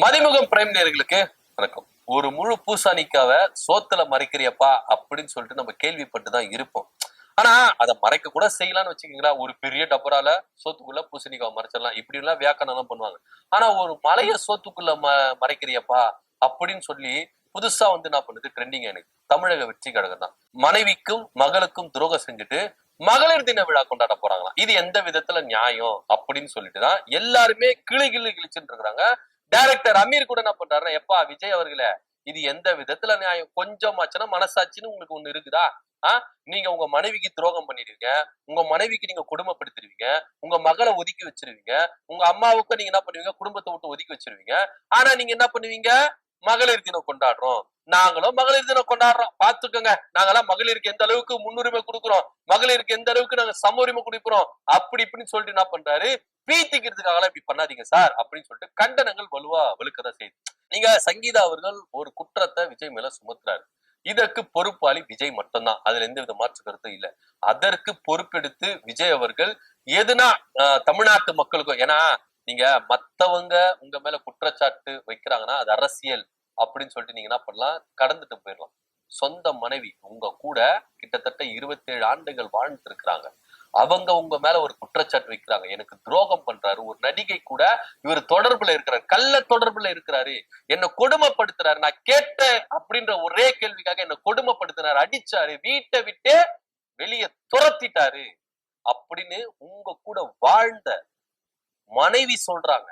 Mathimugam prime நேயர்களுக்கு வணக்கம். ஒரு முழு பூசானிக்காவ சோத்துல மறைக்கிறியப்பா அப்படின்னு சொல்லிட்டு நம்ம கேள்விப்பட்டுதான் இருப்போம். ஆனா அதை மறைக்க கூட செய்யலாம்னு வச்சுக்கீங்களா. ஒரு பெரிய டபரால சோத்துக்குள்ள பூசணிக்காவை மறைச்சிடலாம், இப்படி எல்லாம் வியாக்கணம் எல்லாம் பண்ணுவாங்க. ஆனா ஒரு மலைய சோத்துக்குள்ள மறைக்கிறியப்பா அப்படின்னு சொல்லி புதுசா என்ன பண்ணுது ட்ரெண்டிங் எனக்கு தமிழக வெற்றி கழகம் தான். மனைவிக்கும் மகளுக்கும் துரோகம் செஞ்சுட்டு மகளிர் தின விழா கொண்டாட போறாங்களாம். இது எந்த விதத்துல நியாயம் அப்படின்னு சொல்லிட்டுதான் எல்லாருமே கிழிச்சுட்டு இருக்கிறாங்க. டைரக்டர் அமீர் கூட என்ன பண்றாருன்னா, எப்பா விஜய் அவர்களே, இது எந்த விதத்துல நியாயம்? கொஞ்சமாச்சுன்னா மனசாட்சின்னு உங்களுக்கு ஒண்ணு இருக்குதா? நீங்க உங்க மனைவிக்கு துரோகம் பண்ணிடுவீங்க, உங்க மனைவிக்கு நீங்க கொடுமைப்படுத்திடுவீங்க, உங்க மகளை ஒதுக்கி வச்சிருவீங்க, உங்க அம்மாவுக்கும் நீங்க என்ன பண்ணுவீங்க, குடும்பத்தை விட்டு ஒதுக்கி வச்சிருவீங்க. ஆனா நீங்க என்ன பண்ணுவீங்க, மகளிர் தினம் கொண்டாடுறோம், நாங்களும் மகளிர் தினம் கொண்டாடுறோம், பாத்துக்கோங்க, நாங்கெல்லாம் மகளிருக்கு எந்த அளவுக்கு முன்னுரிமை கொடுக்குறோம், மகளிருக்கு எந்த அளவுக்கு நாங்க சம உரிமை கொடுக்குறோம், அப்படி இப்படின்னு சொல்லிட்டு என்ன பண்றாரு, பீத்திக்கிறதுக்காக இப்படி பண்ணாதீங்க சார் அப்படின்னு சொல்லிட்டு கண்டனங்கள் வலுவா வலுக்கதான் செய்யுது. நீங்க சங்கீதா அவர்கள் ஒரு குற்றத்தை விஜய் மேல சுமத்துறாரு. இதற்கு பொறுப்பாளி விஜய் மட்டும்தான், அதுல எந்த வித மாற்று கருத்தும் இல்ல. அதற்கு பொறுப்பெடுத்து விஜய் அவர்கள் எதுனா தமிழ்நாட்டு மக்களுக்கும், ஏன்னா நீங்க மத்தவங்க உங்க மேல குற்றச்சாட்டு வைக்கிறாங்கன்னா அது அரசியல் அப்படின்னு சொல்லிட்டு நீங்க என்ன பண்ணலாம், கடந்துட்டு போயிடலாம். சொந்த மனைவி உங்க கூட கிட்டத்தட்ட 27 ஆண்டுகள் வாழ்ந்து இருக்கிறாங்க, அவங்க உங்க மேல ஒரு குற்றச்சாட்டு வைக்கிறாங்க, எனக்கு துரோகம் பண்றாரு, ஒரு நடிகை கூட இவர் தொடர்புல இருக்கிறார், கள்ள தொடர்புல இருக்கிறாரு, என்ன கொடுமைப்படுத்துறாரு, நான் கேட்டேன் அப்படின்ற ஒரே கேள்விக்காக என்ன கொடுமைப்படுத்தினாரு, அடிச்சாரு, வீட்டை விட்டு வெளியே துரத்திட்டாரு அப்படின்னு உங்க கூட வாழ்ந்த மனைவி சொல்றாங்க.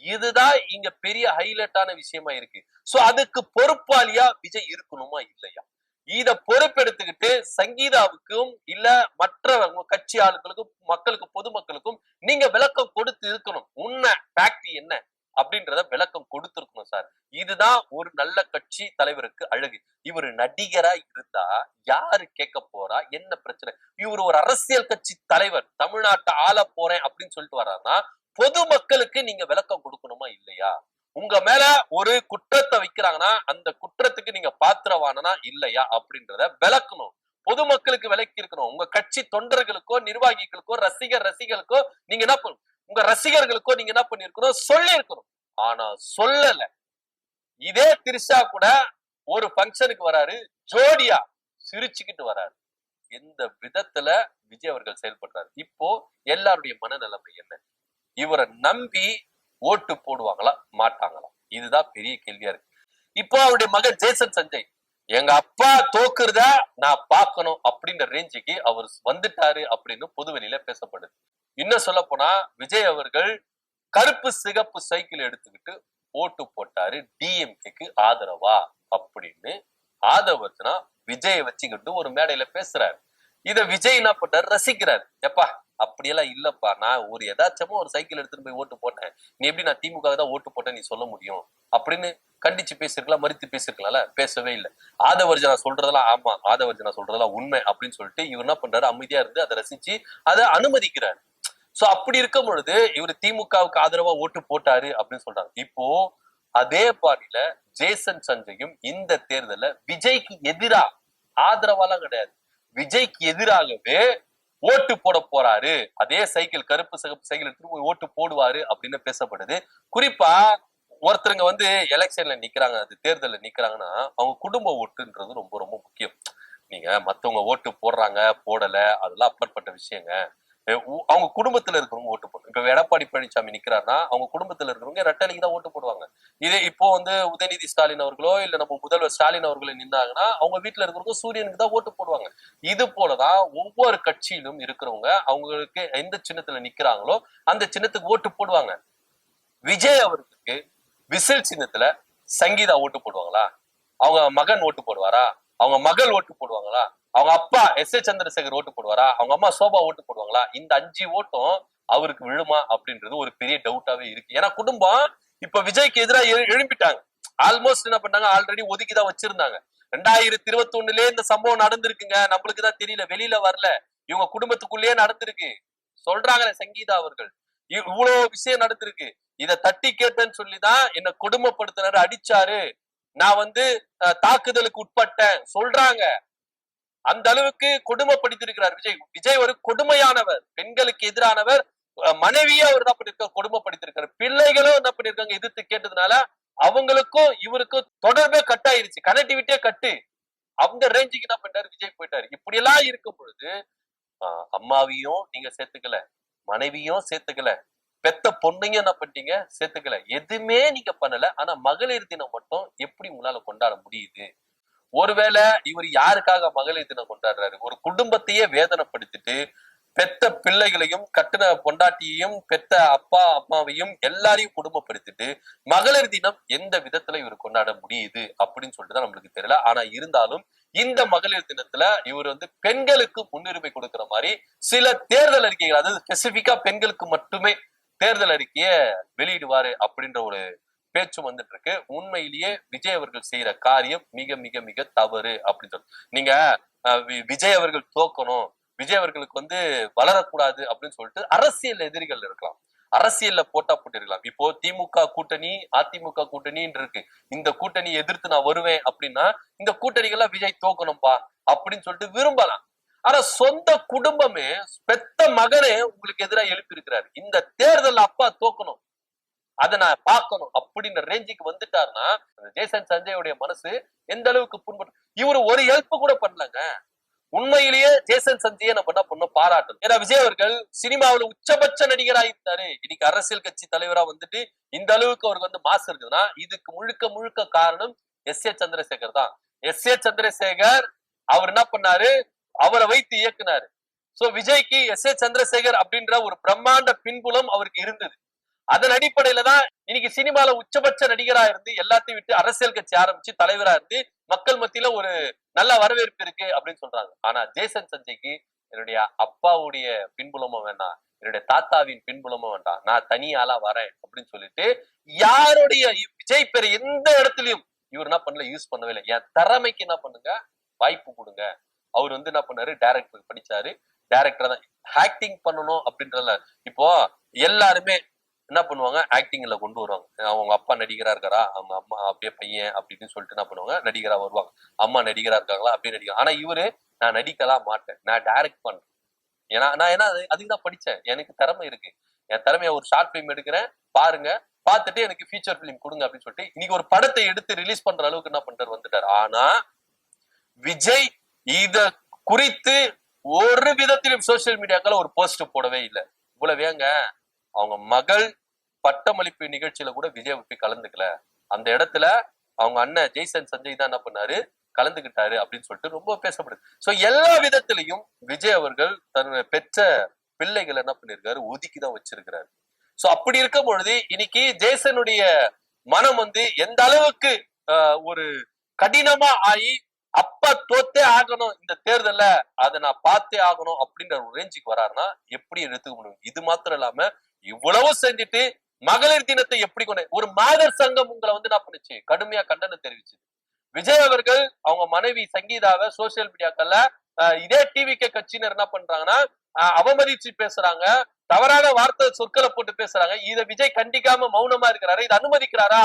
இதுதான் இங்க பெரிய ஹைலைட்டான விஷயமா இருக்கு. சோ அதுக்கு பொறுப்பாளியா விஜய் இருக்கணுமா இல்லையா? இத பொறுப்பெடுத்துக்கிட்டு சங்கீதாவுக்கும் இல்ல மற்ற கட்சி ஆளுங்களுக்கும் மக்களுக்கு பொதுமக்களுக்கும் நீங்க விளக்கம் கொடுத்து இருக்கணும். உண்மை ஃபேக்ட் என்ன அப்படின்றத விளக்கம் கொடுத்திருக்கணும் சார். இதுதான் ஒரு நல்ல கட்சி தலைவருக்கு அழகு. இவர் நடிகரா இருந்தா யாரு கேட்க போறா, என்ன பிரச்சனை? இவர் ஒரு அரசியல் கட்சி தலைவர், தமிழ்நாட்டை ஆள போறேன் அப்படின்னு சொல்லிட்டு வர்றாருன்னா பொதுமக்களுக்கு நீங்க விளக்கம் கொடுக்கணுமா இல்லையா? உங்க மேல ஒரு குற்றத்தை வைக்கிறாங்கன்னா அந்த குற்றத்துக்கு நீங்க பாத்திரவானா இல்லையா அப்படின்றத விளக்கணும், பொதுமக்களுக்கு விளக்கி இருக்கணும். உங்க கட்சி தொண்டர்களுக்கோ நிர்வாகிகளுக்கோ ரசிகர்களுக்கோ நீங்க என்ன பண்ணணும், உங்க ரசிகர்களுக்கோ நீங்க என்ன பண்ணிருக்கணும், சொல்லி இருக்கணும். ஆனா சொல்லல. இதே திரிஷா கூட ஒரு பங்கனுக்கு வராரு, ஜோடியா சிரிச்சுக்கிட்டு வராரு. எந்த விதத்துல விஜய் அவர்கள் செயல்படுறாரு? இப்போ எல்லாருடைய மனநிலைமை என்ன? இவரை நம்பி ஓட்டு போடுவாங்களா மாட்டாங்களா? இதுதான் பெரிய கேள்வியா இருக்கு. இப்போ அவருடைய மகன் ஜேசன் சஞ்சய், எங்க அப்பா தோக்குறத நான் பார்க்கணும் அப்படின்ற ரேஞ்சுக்கு அவர் வந்துட்டாரு அப்படின்னு பொதுவெளியில பேசப்படுது. இன்னும் சொல்ல போனா விஜய் அவர்கள் கருப்பு சிகப்பு சைக்கிள் எடுத்துக்கிட்டு ஓட்டு போட்டாரு டிஎம்கேக்கு ஆதரவா அப்படின்னு ஆதவர்ஜனா விஜயை வச்சுக்கிட்டு ஒரு மேடையில பேசுறாரு. இத விஜய் என்ன பண்றாரு, ரசிக்கிறாரு. எப்பா அப்படியெல்லாம் இல்லப்பா, நான் ஒரு எதாச்சமா ஒரு சைக்கிள் எடுத்துட்டு போய் ஓட்டு போட்டேன், நீ எப்படி நான் திமுக தான் ஓட்டு போட்டேன் நீ சொல்ல முடியும் அப்படின்னு கண்டிச்சு பேசிருக்கலாம், மறுத்து பேசிருக்கலாம்ல, பேசவே இல்லை. ஆதவர்ஜனா சொல்றதெல்லாம் ஆமா, ஆதவர்ஜனா சொல்றதெல்லாம் உண்மை அப்படின்னு சொல்லிட்டு இவர் என்ன பண்றாரு, அமைதியா இருந்து அதை ரசிச்சு அதை அனுமதிக்கிறாரு. சோ அப்படி இருக்கும் பொழுது இவர் திமுகவுக்கு ஆதரவா ஓட்டு போட்டாரு அப்படின்னு சொல்றாங்க. இப்போ அதே பாணியில ஜேசன் சஞ்சயும் இந்த தேர்தல விஜய்க்கு எதிரா ஆதரவாலாம் கிடையாது, விஜய்க்கு எதிராகவே ஓட்டு போட போறாரு, அதே சைக்கிள் கருப்பு சிகப்பு சைக்கிள் எடுத்து போய் ஓட்டு போடுவாரு அப்படின்னு பேசப்படுது. குறிப்பா ஒருத்தருங்க எலெக்ஷன்ல நிக்கிறாங்க, அது தேர்தல்ல நிக்கிறாங்கன்னா அவங்க குடும்ப ஓட்டுன்றது ரொம்ப ரொம்ப முக்கியம். நீங்க மத்தவங்க ஓட்டு போடுறாங்க போடல அதெல்லாம் அப்பாற்பட்ட விஷயங்க. அவங்க குடும்பத்துல இருக்கிறவங்க ஓட்டு போடுறாங்க. இப்ப எடப்பாடி பழனிசாமி நிக்கிறாருன்னா அவங்க குடும்பத்துல இருக்கிறவங்க ரெட்டலைக்கு தான் ஓட்டு போடுவாங்க. இதே இப்போ உதயநிதி ஸ்டாலின் அவர்களோ இல்ல நம்ம முதல்வர் ஸ்டாலின் அவர்களோ நின்னாங்கன்னா அவங்க வீட்டுல இருக்கிறவங்க சூரியனுக்கு தான் ஓட்டு போடுவாங்க. இது போலதான் ஒவ்வொரு கட்சியிலும் இருக்கிறவங்க அவங்களுக்கு எந்த சின்னத்துல நிக்கிறாங்களோ அந்த சின்னத்துக்கு ஓட்டு போடுவாங்க. விஜய் அவர்களுக்கு விசில் சின்னத்துல சங்கீதா ஓட்டு போடுவாங்களா? அவங்க மகன் ஓட்டு போடுவாரா? அவங்க மகள் ஓட்டு போடுவாங்களா? அவங்க அப்பா எஸ் ஏ சந்திரசேகர் ஓட்டு போடுவாரா? அவங்க அம்மா சோபா ஓட்டு போடுவாங்களா? இந்த 5 ஓட்டும் அவருக்கு விழுமா அப்படின்றது ஒரு பெரிய டவுட்டாவே இருக்கு. ஏன்னா குடும்பம் இப்ப விஜய்க்கு எதிராக எழுப்பிட்டாங்க. ஆல்மோஸ்ட் என்ன பண்ணாங்க, ஆல்ரெடி ஒதுக்கிதான் வச்சிருந்தாங்க. 2021 இந்த சம்பவம் நடந்திருக்குங்க, நம்மளுக்குதான் தெரியல, வெளியில வரல, இவங்க குடும்பத்துக்குள்ளேயே நடந்திருக்கு சொல்றாங்க சங்கீதா அவர்கள். இவ்வளவு விஷயம் நடந்திருக்கு, இத தட்டி கேட்டேன்னு சொல்லிதான் என்ன கொடுமைப்படுத்தினாரு, அடிச்சாரு, நான் தாக்குதலுக்கு உட்பட்டேன் சொல்றாங்க. அந்த அளவுக்கு கொடுமைப்படுத்திருக்கிறார் விஜய். விஜய் ஒரு கொடுமையானவர், பெண்களுக்கு எதிரானவர், மனைவியே அவர் என்ன பண்ணிருக்காரு, கொடுமைப்படுத்திருக்காரு. பிள்ளைகளும் என்ன பண்ணிருக்காங்க, எதிர்த்து கேட்டதுனால அவங்களுக்கும் இவருக்கும் தொடர்பே கட் ஆயிருச்சு, கனெக்டிவிட்டியே கட்டு. அந்த ரேஞ்சுக்கு என்ன பண்ணாரு, விஜய் போயிட்டாரு. இப்படி எல்லாம் இருக்கும் பொழுது அம்மாவையும் நீங்க சேர்த்துக்கல, மனைவியும் சேர்த்துக்கல, பெத்த பொண்ணையும் என்ன பண்ணிட்டீங்க, சேர்த்துக்கல. எதுவுமே நீங்க பண்ணல. ஆனா மகளிர் தினம் மட்டும் எப்படி உங்களால கொண்டாட முடியுது? ஒருவேளை இவர் யாருக்காக மகளிர் தினம் கொண்டாடுறாரு? ஒரு குடும்பத்தையே வேதனைப்படுத்திட்டு, பெத்த பிள்ளைகளையும் கட்டுன பொண்டாட்டியையும் பெத்த அப்பா அம்மாவையும் எல்லாரையும் குடும்பப்படுத்திட்டு மகளிர் தினம் எந்த விதத்துல இவர் கொண்டாட முடியுது அப்படின்னு சொல்லிட்டுதான் நம்மளுக்கு தெரியல. ஆனா இருந்தாலும் இந்த மகளிர் தினத்துல இவர் வந்து பெண்களுக்கு முன்னுரிமை கொடுக்கிற மாதிரி சில தேர்தல் அறிக்கைகள், அதாவது ஸ்பெசிபிக்கா பெண்களுக்கு மட்டுமே தேர்தல் அறிக்கைய வெளியிடுவாரு அப்படின்ற ஒரு பேச்சு வந்துட்டு இருக்கு. உண்மையிலேயே விஜய் அவர்கள் செய்யற காரியம் மிக மிக மிக தவறு அப்படின்னு சொல்லி, நீங்க விஜய் அவர்கள் தோக்கணும், விஜய் அவர்களுக்கு வந்து வளரக்கூடாது அப்படின்னு சொல்லிட்டு அரசியல் எதிரிகள் இருக்கலாம், அரசியல்ல போட்டா போட்டிருக்கலாம். இப்போ திமுக கூட்டணி அதிமுக கூட்டணின்னு இருக்கு. இந்த கூட்டணி எதிர்த்து நான் வருவேன் அப்படின்னா இந்த கூட்டணிகள்லாம் விஜய் தோக்கணும்பா அப்படின்னு சொல்லிட்டு விரும்பலாம். ஆனா சொந்த குடும்பமே பெத்த மகனே உங்களுக்கு எதிராக எழுப்பி இருக்கிறாரு. இந்த தேர்தல் அப்பா தோக்கணும், அதை நான் பார்க்கணும் அப்படின்ற ரேஞ்சுக்கு வந்துட்டாருன்னா ஜேசன் சஞ்சயோடைய மனசு எந்த அளவுக்கு புண்பட்டு. இவரு ஒரு ஹெல்ப் கூட பண்ணலங்க. உண்மையிலேயே ஜேசன் சஞ்சயை நம்ம என்ன பண்ணோம், பாராட்டணும். ஏன்னா விஜய் அவர்கள் சினிமாவில் உச்சபட்ச நடிகராக இருந்தாரு. இன்னைக்கு அரசியல் கட்சி தலைவரா வந்துட்டு இந்த அளவுக்கு அவருக்கு வந்து மாசு இருக்குதுன்னா இதுக்கு முழுக்க முழுக்க காரணம் எஸ் ஏ சந்திரசேகர் தான். எஸ் ஏ சந்திரசேகர் அவர் என்ன பண்ணாரு, அவரை வைத்து இயக்குனாரு. சோ விஜய்க்கு எஸ் ஏ சந்திரசேகர் அப்படின்ற ஒரு பிரம்மாண்ட பின்புலம் அவருக்கு இருந்தது. அதன் அடிப்படையில தான் இன்னைக்கு சினிமால உச்சபட்ச நடிகரா இருந்து எல்லாத்தையும் விட்டு அரசியல் கட்சி ஆரம்பிச்சு தலைவரா இருந்து மக்கள் மத்தியில ஒரு நல்ல வரவேற்பு இருக்கு அப்படின்னு சொல்றாங்க. ஆனா ஜேசன் சஞ்சய்க்கு என்னுடைய அப்பாவுடைய பின்புலமும் வேண்டாம், என்னுடைய தாத்தாவின் பின்புலமும் வேண்டாம், நான் தனியாளா வரேன் அப்படின்னு சொல்லிட்டு யாருடைய விஜய் பேரை எந்த இடத்துலயும் இவர் என்ன பண்ணல, யூஸ் பண்ணவே இல்லை. என் திறமைக்கு என்ன பண்ணுங்க, வாய்ப்பு கொடுங்க. அவர் வந்து என்ன பண்ணாரு, டைரக்டர் படிச்சாரு, டைரக்டர் தான் ஆக்டிங் பண்ணணும் அப்படின்றல. இப்போ எல்லாருமே என்ன பண்ணுவாங்க, ஆக்டிங்ல கொண்டு வருவாங்க. அவங்க அப்பா நடிகரா இருக்காரா, அவங்க அம்மா அப்படியே பையன் அப்படின்னு சொல்லிட்டு என்ன பண்ணுவாங்க, நடிகரா வருவாங்க. அம்மா நடிகரா இருக்காங்களா அப்படியே நடிகர். ஆனா இவரு நான் நடிக்கலாம் மாட்டேன், நான் டைரக்ட் பண்றேன். ஏன்னா அதுக்குதான் படிச்சேன், எனக்கு திறமை இருக்கு, என் திறமைய ஒரு ஷார்ட் பிலிம் எடுக்கிறேன் பாருங்க, பார்த்துட்டு எனக்கு ஃபீச்சர் பிலிம் கொடுங்க அப்படின்னு சொல்லிட்டு இன்னைக்கு ஒரு படத்தை எடுத்து ரிலீஸ் பண்ற அளவுக்கு என்ன பண்றாரு, வந்துட்டாரு. ஆனா விஜய் இத குறித்து ஒரு விதத்திலும் சோசியல் மீடியாக்கள் ஒரு போஸ்ட் போடவே இல்லை. இவ்வளவேங்க, அவங்க மகள் பட்டமளிப்பு நிகழ்ச்சியில கூட விஜய் போய் கலந்துக்கல. அந்த இடத்துல அவங்க அண்ணன் ஜெய்சன் சஞ்சய் தான் என்ன பண்ணாரு, கலந்துகிட்டாரு அப்படின்னு சொல்லிட்டு ரொம்ப பேசப்படுது. சோ எல்லா விதத்திலையும் விஜய் அவர்கள் தன்னுடைய பெற்ற பிள்ளைகளை என்ன பண்ணிருக்காரு, ஒதுக்கிதான் வச்சிருக்கிறாரு. சோ அப்படி இருக்கும் பொழுது இன்னைக்கு ஜேசனுடைய மனம் வந்து எந்த அளவுக்கு ஒரு கடினமா ஆகி அப்பா தோத்தே ஆகணும் இந்த தேர்தல, அதை நான் பார்த்தே ஆகணும் அப்படின்ற ஒரு ரேஞ்சுக்கு வராருன்னா எப்படி எடுத்துக்க முடியும்? இது மாத்திரம் இல்லாம இவ்வளவு செஞ்சுட்டு மகளிர் தினத்தை எப்படி கொண்டு, ஒரு மாதர் சங்கம் உங்களை வந்து என்ன பண்ணுச்சு, கடுமையா கண்டனம் தெரிவிச்சு. விஜய் அவர்கள் அவங்க மனைவி சங்கீதாவை சோசியல் மீடியாக்கள்ல இதே டிவிகே கட்சியினர் என்ன பண்றாங்கன்னா அவமதிச்சு பேசுறாங்க, தவறான வார்த்தை சொற்களை போட்டு பேசுறாங்க. இதை விஜய் கண்டிக்காம மௌனமா இருக்கிறாரு. இதை அனுமதிக்கிறாரா?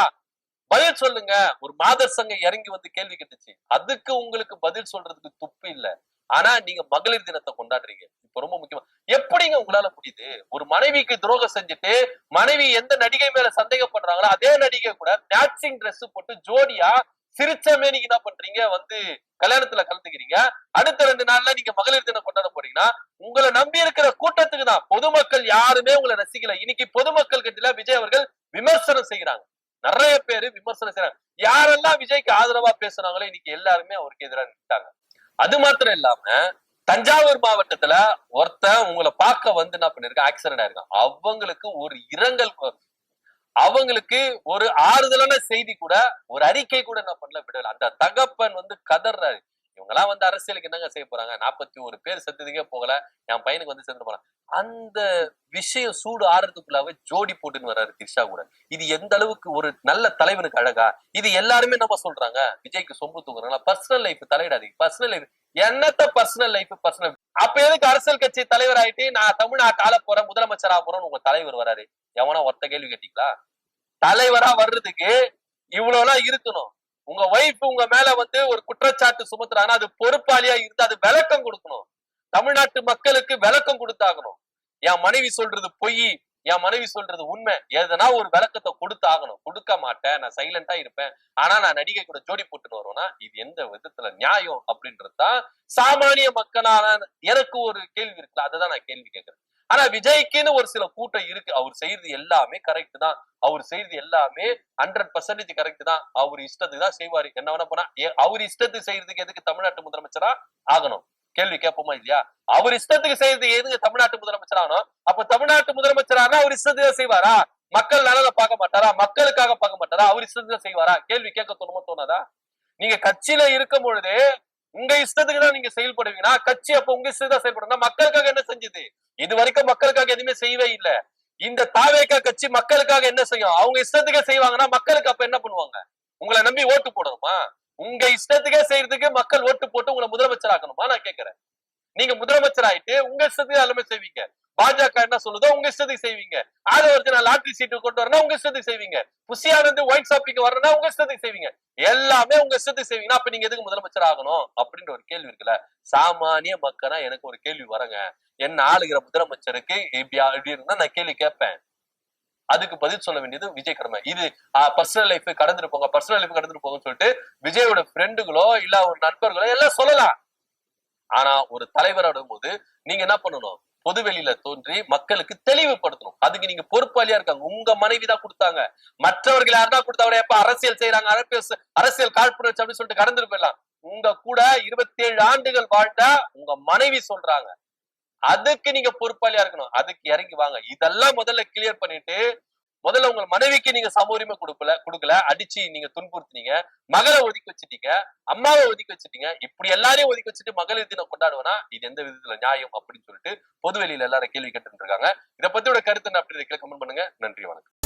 பதில் சொல்லுங்க. ஒரு மாதர் சங்கம் இறங்கி வந்து கேள்வி கேட்டுச்சு, அதுக்கு உங்களுக்கு பதில் சொல்றதுக்கு துப்பு இல்ல. ஆனா நீங்க மகளிர் தினத்தை கொண்டாடுறீங்க. இப்ப ரொம்ப முக்கியமா எப்படிங்க உங்களால முடியுது? ஒரு மனைவிக்கு துரோகம் செஞ்சுட்டு மனைவி எந்த நடிகை மேல சந்தேகப்படுறாங்களோ அதே நடிகை கூட மேட்சிங் ட்ரெஸ் போட்டு ஜோடியா சிரிச்சமே நீங்க என்ன பண்றீங்க, வந்து கல்யாணத்துல கலந்துக்கிறீங்க. அடுத்த 2 நாள்ல நீங்க மகளிர் தினம் கொண்டாட போறீங்கன்னா உங்களை நம்பி இருக்கிற கூட்டத்துக்கு தான். பொதுமக்கள் யாருமே உங்களை ரசிக்கல. இன்னைக்கு பொதுமக்கள் கிட்ட விஜய் அவர்கள் விமர்சனம் செய்யறாங்க, நிறைய பேரு விமர்சனம் செய்யறாங்க. யாரெல்லாம் விஜய்க்கு ஆதரவா பேசுறாங்களோ இன்னைக்கு எல்லாருமே அவருக்கு எதிராக நின்ட்டாங்க. அது மாத்திரம் இல்லாம தஞ்சாவூர் மாவட்டத்துல ஒருத்தன் உங்களை பார்க்க வந்து என்ன பண்ணிருக்க, ஆக்சிடென்ட் ஆயிருக்கான். அவங்களுக்கு ஒரு இரங்கல், அவங்களுக்கு ஒரு ஆறுதலான செய்தி கூட, ஒரு அறிக்கை கூட என்ன பண்ணல, விடல. அந்த தகப்பன் வந்து கதறாரு. இவங்க எல்லாம் வந்து அரசியலுக்கு என்னங்க செய்ய போறாங்க, 41 பேர் செத்துதுக்கே போகல, என் பையனுக்கு வந்து செத்து போறாங்க. அந்த விஷயம் சூடு ஆறுறதுக்குள்ளாவே ஜோடி போட்டுன்னு வர்றாரு திரிஷா கூட. இது எந்த அளவுக்கு ஒரு நல்ல தலைவனுக்கு அழகா? இது எல்லாருமே நம்ம சொல்றாங்க, விஜய்க்கு சொம்பு தூக்குறாங்களா? பர்சனல் லைஃப் தலையிடாதீங்க. பர்சனல் லைஃப் என்னத்த பர்சனல் லைஃப், பர்சனல் அப்ப எதுக்கு அரசியல் கட்சி தலைவர் ஆயிட்டு நான் தமிழ்நாட்டு ஆள போறேன், முதலமைச்சர் ஆக போறேன்னு உங்க தலைவர் வராரு? எவனா ஒருத்த கேள்வி கேட்டீங்களா? தலைவரா வர்றதுக்கு இவ்வளவு எல்லாம் இருக்கணும். உங்க வைஃப் உங்க மேல வந்து ஒரு குற்றச்சாட்டு சுமத்துறாங்கன்னா அது பொறுப்பாளியா இருந்து அது விளக்கம் கொடுக்கணும். தமிழ்நாட்டு மக்களுக்கு விளக்கம் கொடுத்தாகணும். என் மனைவி சொல்றது பொய், என் மனைவி சொல்றது உண்மை, எதனா ஒரு விளக்கத்தை கொடுத்து ஆகணும், கொடுக்க மாட்டேன், நான் சைலண்டா இருப்பேன், ஆனா நான் நடிகை கூட ஜோடி போட்டுன்னு வருவேன்னா இது எந்த விதத்துல நியாயம் அப்படின்றதுதான் சாமானிய மக்களான எனக்கு ஒரு கேள்வி இருக்குல்ல, அதுதான் நான் கேள்வி கேட்கிறேன். ஆனா விஜய்க்குன்னு ஒரு சில கூட்டம் இருக்கு, அவர் செய்யறது எல்லாமே கரெக்ட் தான், அவர் செய்யறது எல்லாமே 100% கரெக்ட் தான், அவர் இஷ்டத்துக்கு தான் செய்வாரு, என்ன வேணா போனா அவர் இஷ்டத்துக்கு செய்யறதுக்கு எதுக்கு தமிழ்நாட்டு முதலமைச்சரா ஆகணும்? கேள்வி கேட்போமா இல்லையா? அவர் இஷ்டத்துக்கு செய்யறது எதுக்கு தமிழ்நாட்டு முதலமைச்சர் ஆகணும்? அப்ப தமிழ்நாட்டு முதலமைச்சரானா அவர் இஷ்டத்துக்கு செய்வாரா? மக்கள் நலனை பார்க்க மாட்டாரா? மக்களுக்காக பார்க்க மாட்டாரா? அவர் இஷ்டத்துக்கு செய்வாரா? கேள்வி கேட்க தோணுமா தோணாதா? நீங்க கட்சியில இருக்கும் பொழுது உங்க இஷ்டத்துக்கு தான் நீங்க செயல்படுவீங்கன்னா கட்சி அப்ப உங்க இஷ்டத்துக்கு தான் செயல்படும். மக்களுக்காக என்ன செஞ்சது? இது வரைக்கும் மக்களுக்காக எதுவுமே செய்யவே இல்லை. இந்த தாவேகா கட்சி மக்களுக்காக என்ன செய்யும்? அவங்க இஷ்டத்துக்கே செய்வாங்கன்னா மக்களுக்கு அப்ப என்ன பண்ணுவாங்க? உங்களை நம்பி ஓட்டு போடணுமா? உங்க இஷ்டத்துக்கே செய்யறதுக்கு மக்கள் ஓட்டு போட்டு உங்களை முதலமைச்சர் ஆக்கணுமா? நான் கேட்கிறேன். நீங்க முதலமைச்சர் ஆயிட்டு உங்க இஷ்டத்துக்கு எல்லாமே செய்வீங்க. பாஜக என்ன சொல்லுதோ உங்க இஷ்டத்துக்கு செய்வீங்க. ஆதவர்ஜன லாட்டரி சீட்டு கொண்டு வரணும் உங்க இஷ்டத்துக்கு செய்வீங்க. புசியானந்து ஒயிட் ஷாப்பிங் வரணும்னா உங்க இஷ்டத்துக்கு செய்வீங்க. எல்லாமே உங்க இஷ்டத்துக்கு செய்வீங்கன்னா அப்ப நீங்க எதுக்கு முதலமைச்சர் ஆகணும் அப்படின்ற ஒரு கேள்வி இருக்குல்ல. சாமானிய மக்களா எனக்கு ஒரு கேள்வி வரங்க, என்ன ஆளுகிற முதலமைச்சருக்கு இப்படி இருந்தா நான் கேள்வி கேட்பேன். அதுக்கு பதில் சொல்ல வேண்டியது விஜய் கடமை. இது பர்சனல் லைஃப் கடந்துட்டு போங்க, பர்சனல் லைஃப் கடந்துட்டு போங்கன்னு சொல்லிட்டு விஜயோட ஃப்ரெண்டுகளோ இல்ல ஒரு நண்பர்களோ எல்லாம் சொல்லலாம். ஆனா ஒரு தலைவரோட போது நீங்க என்ன பண்ணணும்? பொதுவெளியில தோன்றி மக்களுக்கு தெளிவுபடுத்தணும். அதுக்கு நீங்க பொறுப்பாளியா இருக்காங்க. உங்க மனைவி தான் கொடுத்தாங்க, மற்றவர்கள் யாருதான் கொடுத்தவரை எப்ப அரசியல் செய்யறாங்க, அரசியல் காழ்ப்புணர்ச்சி அப்படின்னு சொல்லிட்டு கடந்துட்டு போயிடலாம். உங்க கூட 27 ஆண்டுகள் வாழ்ந்த உங்க மனைவி சொல்றாங்க, அதுக்கு நீங்க பொறுப்பாளியா இருக்கணும். அதுக்கு இறங்கி வாங்க. இதெல்லாம் முதல்ல கிளியர் பண்ணிட்டு முதல்ல உங்க மனைவிக்கு நீங்க சம உரிமை கொடுக்கல, அடிச்சு நீங்க துன்புறுத்தினீங்க, மகளை ஒதுக்கி வச்சுட்டீங்க, அம்மாவை ஒதுக்கி வச்சுட்டீங்க, இப்படி எல்லாரையும் ஒதுக்கி வச்சுட்டு மகளிர் தினம் கொண்டாடுவேனா இது எந்த விதத்துல நியாயம் அப்படின்னு சொல்லிட்டு பொதுவெளியில எல்லாரும் கேள்வி கேட்டு இருக்காங்க. இதை பத்தியோட கருத்து என்ன அப்படி கமெண்ட் பண்ணுங்க. நன்றி, வணக்கம்.